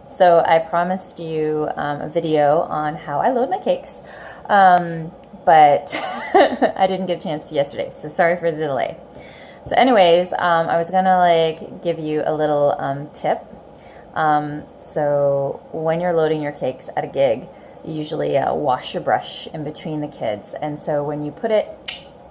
So I promised you a video on how I load my cakes, but I didn't get a chance to yesterday, so sorry for the delay. So anyways, I was gonna give you a little tip. So when you're loading your cakes at a gig, you usually wash your brush in between the kids, and so when you put it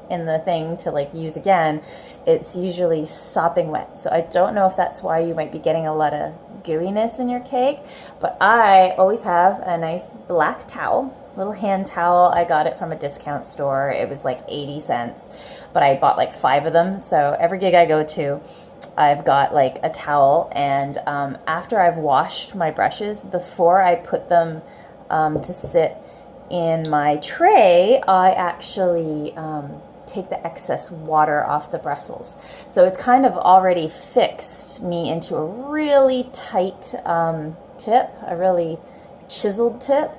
in the thing to use again, it's usually sopping wet. So I don't know if that's why you might be getting a lot of gooiness in your cake, but I always have a nice black towel, little hand towel. I got it from a discount store. It was like 80 cents, but I bought like 5 of them. So every gig I go to, I've got like a towel, and after I've washed my brushes, before I put them to sit in my tray, I actually take the excess water off the bristles. So it's kind of already fixed me into a really tight tip, a really chiseled tip,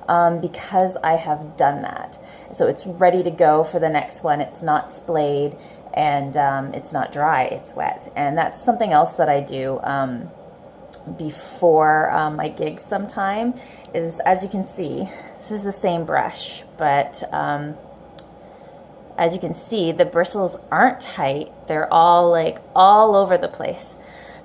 because I have done that. So it's ready to go for the next one. It's not splayed, and it's not dry, it's wet. And that's something else that I do before my gigs sometime is, as you can see, this is the same brush, but as you can see, the bristles aren't tight. They're all all over the place.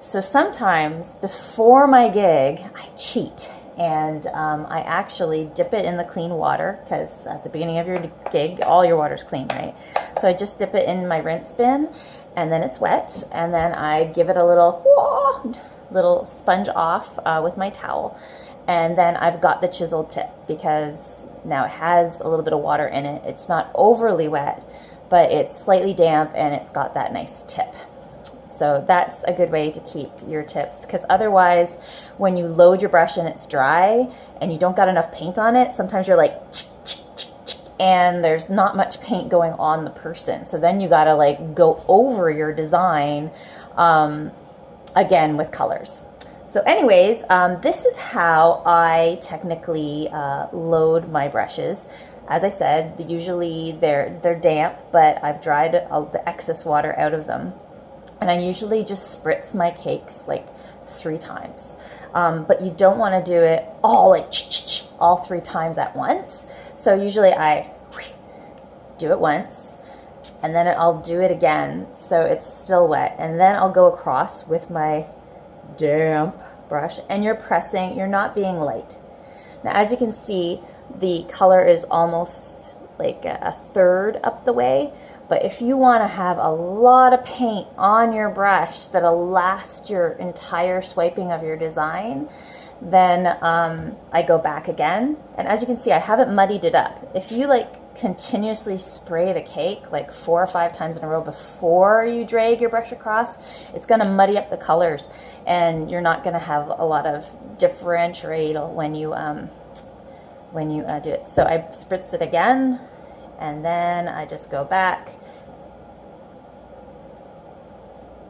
So sometimes before my gig, I cheat, and I actually dip it in the clean water, because at the beginning of your gig, all your water's clean, right? So I just dip it in my rinse bin, and then it's wet, and then I give it a little sponge off with my towel. And then I've got the chiseled tip, because now it has a little bit of water in it. It's not overly wet, but it's slightly damp, and it's got that nice tip. So that's a good way to keep your tips, because otherwise when you load your brush and it's dry and you don't got enough paint on it, sometimes you're like, and there's not much paint going on the person. So then you gotta go over your design again with colors. So anyways, this is how I technically load my brushes. As I said, usually they're damp, but I've dried all the excess water out of them. And I usually just spritz my cakes 3 times. But you don't want to do it all 3 times at once. So usually I do it once, and then I'll do it again so it's still wet. And then I'll go across with my damp brush, and you're not being light. Now, as you can see, the color is almost a third up the way, but if you want to have a lot of paint on your brush that'll last your entire swiping of your design, then I go back again, and as you can see, I haven't muddied it up. If you continuously spray the cake 4 or 5 times in a row before you drag your brush across, it's going to muddy up the colors, and you're not going to have a lot of differential when you do it. So I spritz it again, and then I just go back,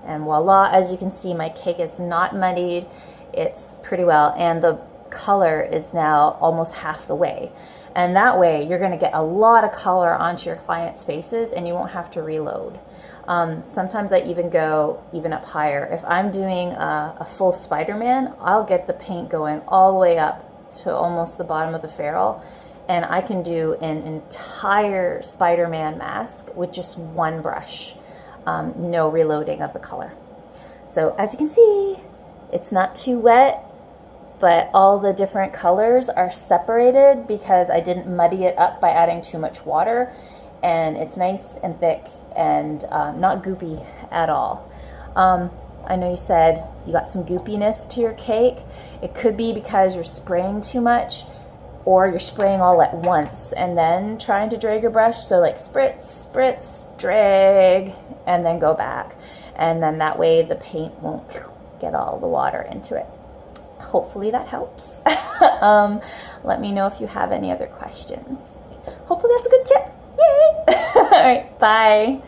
and voila, as you can see, my cake is not muddied. It's pretty well, and the color is now almost half the way. And that way, you're going to get a lot of color onto your clients' faces, and you won't have to reload. Sometimes I even go up higher. If I'm doing a full Spider-Man, I'll get the paint going all the way up to almost the bottom of the ferrule, and I can do an entire Spider-Man mask with just one brush. No reloading of the color. So as you can see, it's not too wet, but all the different colors are separated because I didn't muddy it up by adding too much water, and it's nice and thick and not goopy at all. I know you said you got some goopiness to your cake. It could be because you're spraying too much, or you're spraying all at once and then trying to drag your brush. So spritz, spritz, drag, and then go back. And then that way the paint won't get all the water into it. Hopefully that helps. Let me know if you have any other questions. Hopefully that's a good tip. Yay! All right, bye.